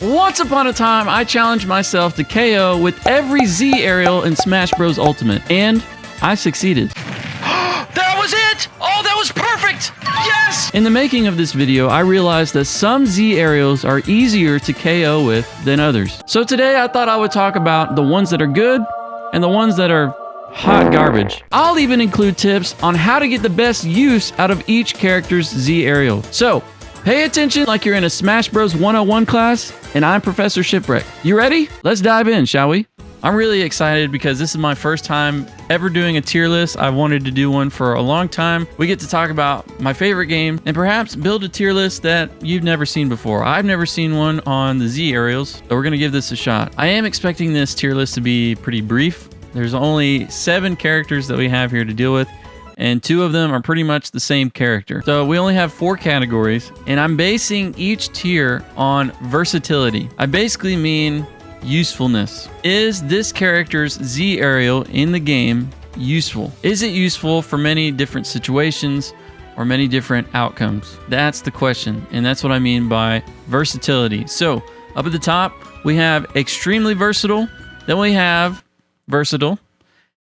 Once upon a time, I challenged myself to KO with every Z aerial in Smash Bros. Ultimate, and I succeeded. That was it! Oh, that was perfect! Yes! In the making of this video, I realized that some Z aerials are easier to KO with than others. So today I thought I would talk about the ones that are good and the ones that are hot garbage. I'll even include tips on how to get the best use out of each character's Z aerial. So pay attention like you're in a Smash Bros. 101 class, and I'm Professor Shipwreck. You ready? Let's dive in, shall we? I'm really excited because this is my first time ever doing a tier list. I've wanted to do one for a long time. We get to talk about my favorite game and perhaps build a tier list that you've never seen before. I've never seen one on the Z aerials, so we're gonna give this a shot. I am expecting this tier list to be pretty brief. There's only 7 characters that we have here to deal with, and 2 of them are pretty much the same character. So we only have 4 categories, and I'm basing each tier on versatility. I basically mean usefulness. Is this character's Z aerial in the game useful? Is it useful for many different situations or many different outcomes? That's the question, and that's what I mean by versatility. So up at the top, we have extremely versatile, then we have versatile,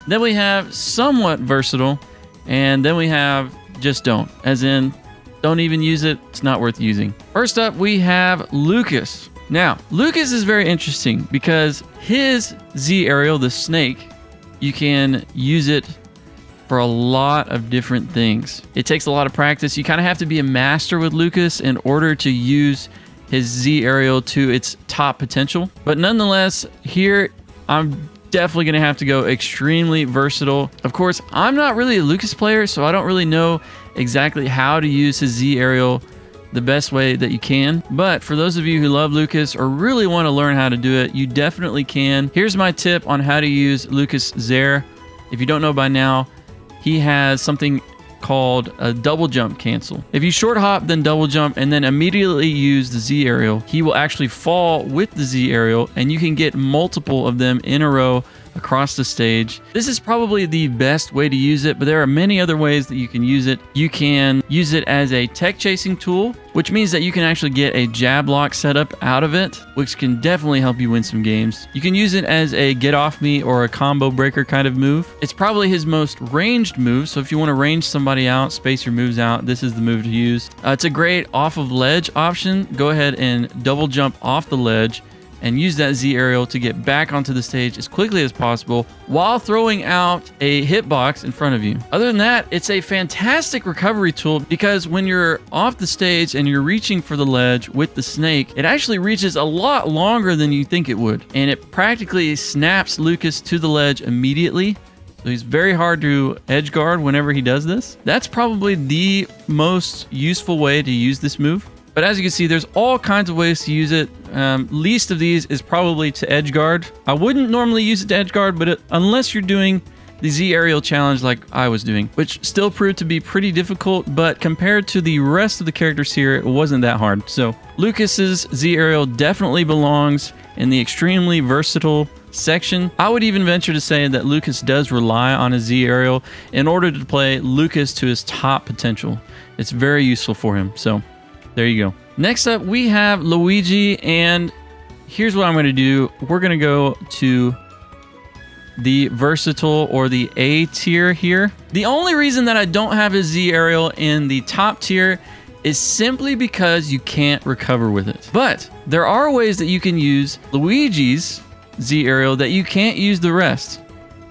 then we have somewhat versatile, and then we have just don't, as in don't even use it, it's not worth using. First up, we have Lucas. Now, Lucas is very interesting because his Z aerial, the snake, you can use it for a lot of different things. It takes a lot of practice. You kind of have to be a master with Lucas in order to use his Z aerial to its top potential. But nonetheless, here I'm definitely going to have to go extremely versatile. Of course, I'm not really a Lucas player, so I don't really know exactly how to use his Z aerial the best way that you can. But for those of you who love Lucas or really want to learn how to do it, you definitely can. Here's my tip on how to use Lucas Zaire. If you don't know by now, he has something called a double jump cancel. If you short hop, then double jump, and then immediately use the Z aerial, he will actually fall with the Z aerial, and you can get multiple of them in a row across the stage. This is probably the best way to use it, but there are many other ways that you can use it. You can use it as a tech chasing tool, which means that you can actually get a jab lock setup out of it, which can definitely help you win some games. You can use it as a get off me or a combo breaker kind of move. It's probably his most ranged move, so if you want to range somebody out, space your moves out, this is the move to use. It's a great off of ledge option. Go ahead and double jump off the ledge and use that Z aerial to get back onto the stage as quickly as possible while throwing out a hitbox in front of you. Other than that, it's a fantastic recovery tool because when you're off the stage and you're reaching for the ledge with the snake, it actually reaches a lot longer than you think it would. And it practically snaps Lucas to the ledge immediately. So he's very hard to edge guard whenever he does this. That's probably the most useful way to use this move. But as you can see, there's all kinds of ways to use it. Least of these is probably to edge guard. I wouldn't normally use it to edge guard, but unless you're doing the Z aerial challenge like I was doing, which still proved to be pretty difficult, but compared to the rest of the characters here, it wasn't that hard. So Lucas's Z aerial definitely belongs in the extremely versatile section. I would even venture to say that Lucas does rely on his Z aerial in order to play Lucas to his top potential. It's very useful for him. So there you go. Next up, we have Luigi, and here's what I'm going to do. We're going to go to the versatile or the A tier here. The only reason that I don't have his Z aerial in the top tier is simply because you can't recover with it. But there are ways that you can use Luigi's Z aerial that you can't use the rest,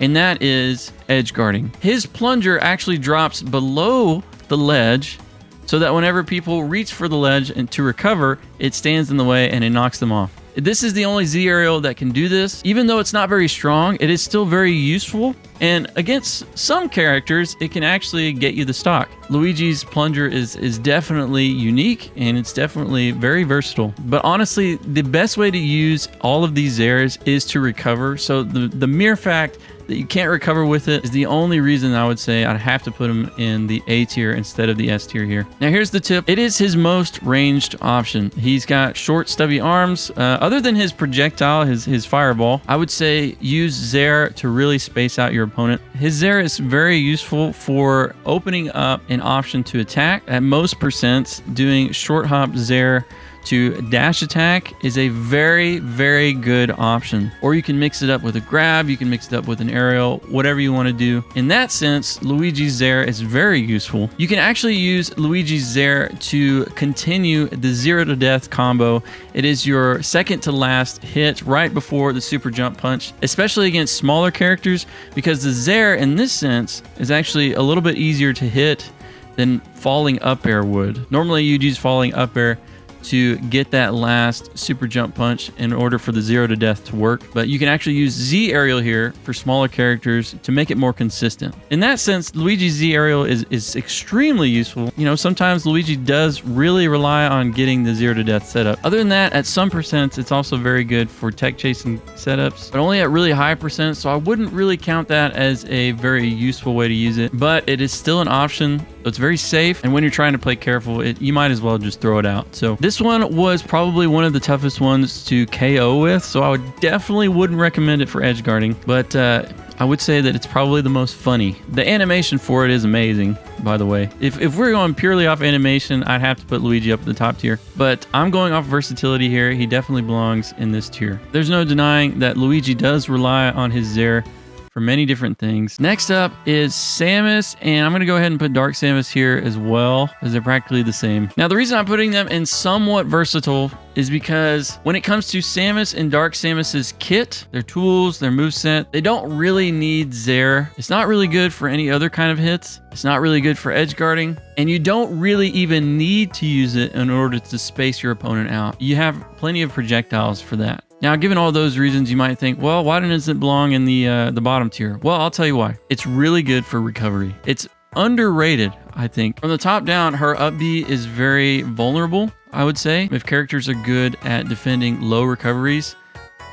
and that is edge guarding. His plunger actually drops below the ledge, so that whenever people reach for the ledge and to recover, it stands in the way and it knocks them off. This is the only Z aerial that can do this. Even though it's not very strong, it is still very useful. And against some characters, it can actually get you the stock. Luigi's plunger is definitely unique, and it's definitely very versatile. But honestly, the best way to use all of these Zaires is to recover. So the mere fact that you can't recover with it is the only reason I would say I'd have to put him in the A tier instead of the S tier here. Now here's the tip. It is his most ranged option. He's got short stubby arms. Other than his projectile, his fireball, I would say use Zaire to really space out your opponent. His Zaire is very useful for opening up an option to attack. At most percents, doing short hop Zaire to dash attack is a very, very good option. Or you can mix it up with a grab, you can mix it up with an aerial, whatever you want to do. In that sense, Luigi's Zair is very useful. You can actually use Luigi's Zair to continue the 0 to death combo. It is your second to last hit right before the super jump punch, especially against smaller characters, because the Zair in this sense is actually a little bit easier to hit than falling up air would. Normally you'd use falling up air to get that last super jump punch in order for the 0 to death to work, but you can actually use Z aerial here for smaller characters to make it more consistent. In that sense, Luigi's Z aerial is extremely useful. You know, sometimes Luigi does really rely on getting the 0 to death setup. Other than that, at some percents, it's also very good for tech chasing setups, but only at really high percent, so I wouldn't really count that as a very useful way to use it, but it is still an option. So it's very safe, and when you're trying to play careful, you might as well just throw it out. So this one was probably one of the toughest ones to KO with, so I would definitely wouldn't recommend it for edge guarding, but I would say that it's probably the most funny. The animation for it is amazing, by the way. If we're going purely off animation, I'd have to put Luigi up at the top tier, but I'm going off versatility here. He definitely belongs in this tier. There's no denying that Luigi does rely on his Zair for many different things. Next up is Samus, and I'm going to go ahead and put Dark Samus here as well, as they're practically the same. Now, the reason I'm putting them in somewhat versatile is because when it comes to Samus and Dark Samus's kit, their tools, their moveset, they don't really need Zair. It's not really good for any other kind of hits. It's not really good for edge guarding, and you don't really even need to use it in order to space your opponent out. You have plenty of projectiles for that. Now, given all those reasons, you might think, well, why doesn't it belong in the bottom tier? Well, I'll tell you why. It's really good for recovery. It's underrated, I think. From the top down, her up B is very vulnerable, I would say. If characters are good at defending low recoveries,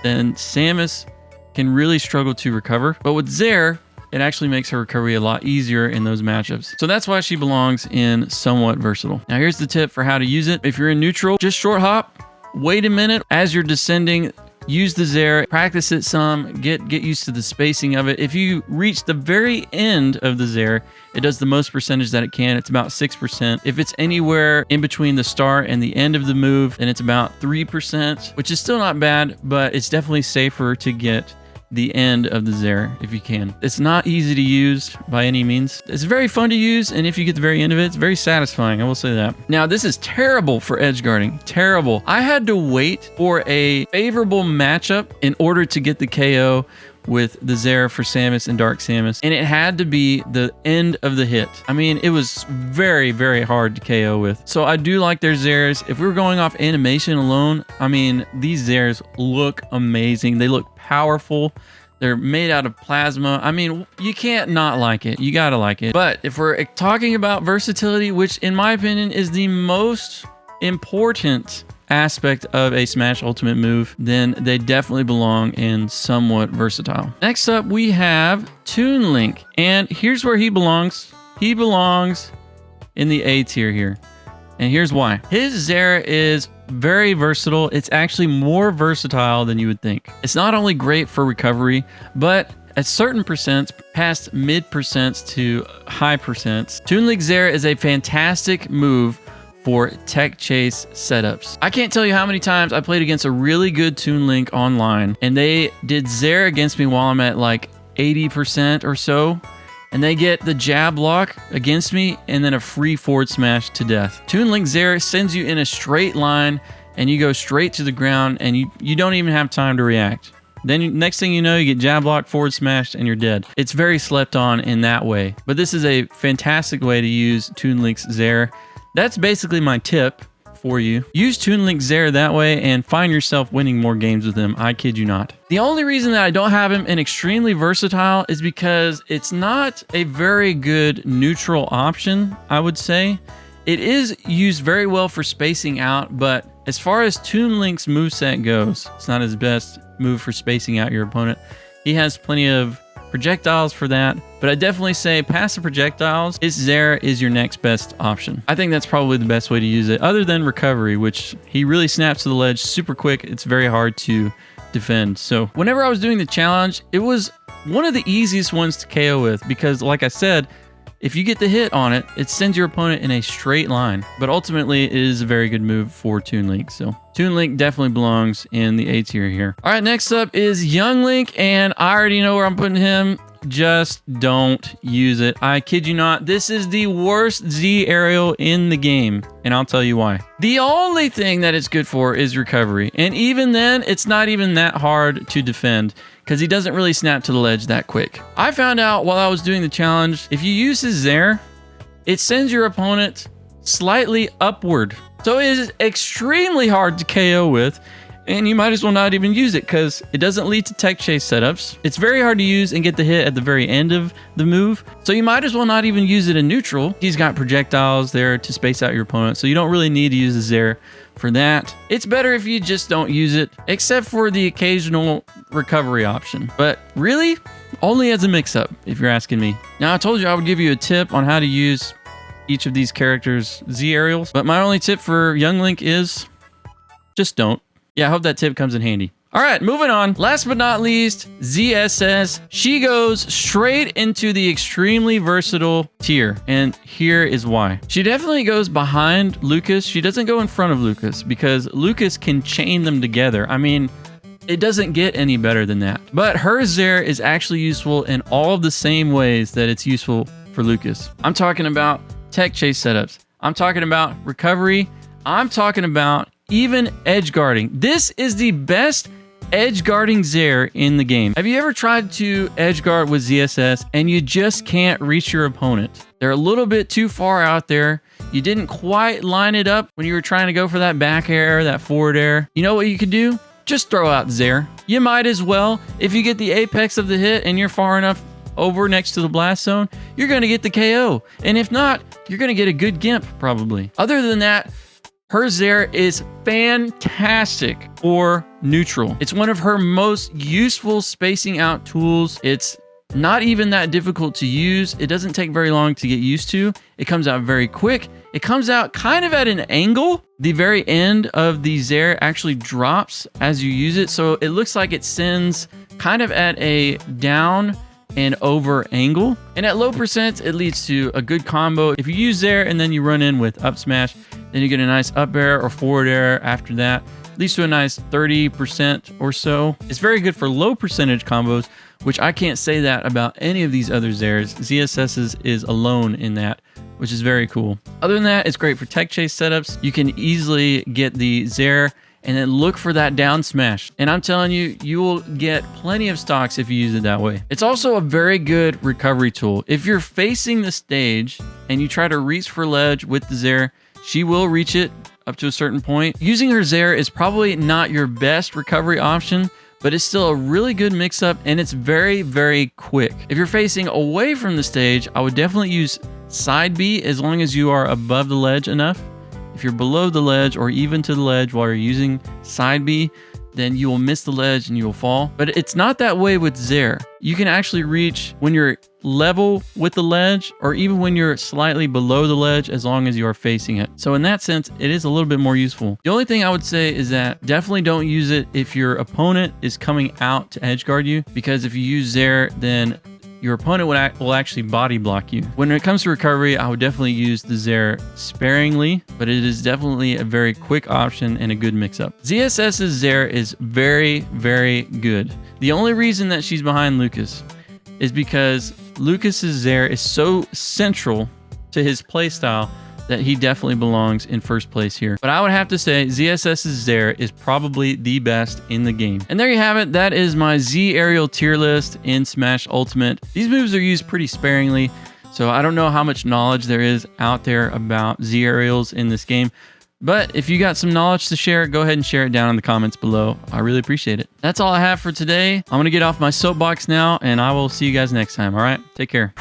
then Samus can really struggle to recover. But with Zair, it actually makes her recovery a lot easier in those matchups. So that's why she belongs in somewhat versatile. Now, here's the tip for how to use it. If you're in neutral, just short hop. Wait a minute. As you're descending, use the Zair, practice it some, get used to the spacing of it. If you reach the very end of the Zair, it does the most percentage that it can. It's about 6%. If it's anywhere in between the start and the end of the move, then it's about 3%, which is still not bad, but it's definitely safer to get the end of the Zair if you can. It's not easy to use by any means. It's very fun to use, and if you get the very end of it, it's very satisfying, I will say that. Now, this is terrible for edge guarding. Terrible. I had to wait for a favorable matchup in order to get the KO with the Zair for Samus and Dark Samus, and it had to be the end of the hit. I mean, it was very, very hard to KO with. So I do like their Zairs. If we were going off animation alone, I mean, these Zairs look amazing. They look powerful. They're made out of plasma. I mean, you can't not like it. You gotta like it. But if we're talking about versatility, which in my opinion is the most important aspect of a Smash Ultimate move, then they definitely belong in somewhat versatile. Next up, we have Toon Link, and here's where he belongs. He belongs in the A tier here, and here's why. His Zair is very versatile. It's actually more versatile than you would think. It's not only great for recovery, but at certain percents, past mid percents to high percents, Toon Link Zair is a fantastic move for tech chase setups. I can't tell you how many times I played against a really good Toon Link online, and they did Zair against me while I'm at like 80% or so, and they get the jab block against me and then a free forward smash to death. Toon Link Zair sends you in a straight line, and you go straight to the ground, and you don't even have time to react. Then next thing you know, you get jab block, forward smashed, and you're dead. It's very slept on in that way, but this is a fantastic way to use Toon Link's Zair. That's basically my tip for you. Use Toon Link Zair that way and find yourself winning more games with him. I kid you not. The only reason that I don't have him in extremely versatile is because it's not a very good neutral option, I would say. It is used very well for spacing out, but as far as Toon Link's moveset goes, it's not his best move for spacing out your opponent. He has plenty of projectiles for that, but I definitely say passive projectiles, his Zair is your next best option. I think that's probably the best way to use it, other than recovery, which he really snaps to the ledge super quick. It's very hard to defend. So whenever I was doing the challenge, it was one of the easiest ones to KO with, because like I said, if you get the hit on it, it sends your opponent in a straight line. But ultimately, it is a very good move for Toon Link. So Toon Link definitely belongs in the A tier here. All right, next up is Young Link, and I already know where I'm putting him. Just don't use it. I kid you not. This is the worst Z aerial in the game, and I'll tell you why. The only thing that it's good for is recovery, and even then, it's not even that hard to defend because he doesn't really snap to the ledge that quick. I found out while I was doing the challenge, if you use his Zair, it sends your opponent slightly upward. So it is extremely hard to KO with, and you might as well not even use it because it doesn't lead to tech chase setups. It's very hard to use and get the hit at the very end of the move. So you might as well not even use it in neutral. He's got projectiles there to space out your opponent. So you don't really need to use the Zair for that. It's better if you just don't use it, except for the occasional recovery option. But really, only as a mix-up, if you're asking me. Now, I told you I would give you a tip on how to use each of these characters' Z aerials. But my only tip for Young Link is just don't. Yeah, I hope that tip comes in handy. All right, moving on. Last but not least, ZSS. She goes straight into the extremely versatile tier, and here is why. She definitely goes behind Lucas. She doesn't go in front of Lucas because Lucas can chain them together. I mean, it doesn't get any better than that. But her Zair is actually useful in all of the same ways that it's useful for Lucas. I'm talking about tech chase setups. I'm talking about recovery. I'm talking about even edge guarding. This is the best edge guarding Zair in the game. Have you ever tried to edge guard with ZSS and you just can't reach your opponent? They're a little bit too far out there. You didn't quite line it up when you were trying to go for that back air, that forward air. You know what you could do? Just throw out Zair. You might as well. If you get the apex of the hit and you're far enough over next to the blast zone, you're going to get the KO. And if not, you're going to get a good gimp probably. Other than that, her Zair is fantastic for neutral. It's one of her most useful spacing out tools. It's not even that difficult to use. It doesn't take very long to get used to. It comes out very quick. It comes out kind of at an angle. The very end of the Zair actually drops as you use it. So it looks like it sends kind of at a down and over angle. And at low percent, it leads to a good combo. If you use Zair and then you run in with up smash, then you get a nice up air or forward air after that. Leads to a nice 30% or so. It's very good for low percentage combos, which I can't say that about any of these other Zairs. ZSS's is alone in that, which is very cool. Other than that, it's great for tech chase setups. You can easily get the Zair and then look for that down smash. And I'm telling you, you will get plenty of stocks if you use it that way. It's also a very good recovery tool. If you're facing the stage and you try to reach for ledge with the Zair, she will reach it up to a certain point. Using her Zair is probably not your best recovery option, but it's still a really good mix-up and it's very, very quick. If you're facing away from the stage, I would definitely use side B as long as you are above the ledge enough. If you're below the ledge or even to the ledge while you're using side B, then you will miss the ledge and you will fall. But it's not that way with Zair. You can actually reach when you're level with the ledge or even when you're slightly below the ledge as long as you are facing it. So in that sense, it is a little bit more useful. The only thing I would say is that definitely don't use it if your opponent is coming out to edge guard you, because if you use Zair, then your opponent will actually body block you. When it comes to recovery, I would definitely use the Zair sparingly, but it is definitely a very quick option and a good mix-up. ZSS's Zair is very, very good. The only reason that she's behind Lucas is because Lucas's Zair is so central to his playstyle that he definitely belongs in first place here. But I would have to say ZSS's Zair is probably the best in the game. And there you have it. That is my Z aerial tier list in Smash Ultimate. These moves are used pretty sparingly, so I don't know how much knowledge there is out there about Z aerials in this game. But if you got some knowledge to share, go ahead and share it down in the comments below. I really appreciate it. That's all I have for today. I'm gonna get off my soapbox now, and I will see you guys next time, all right? Take care.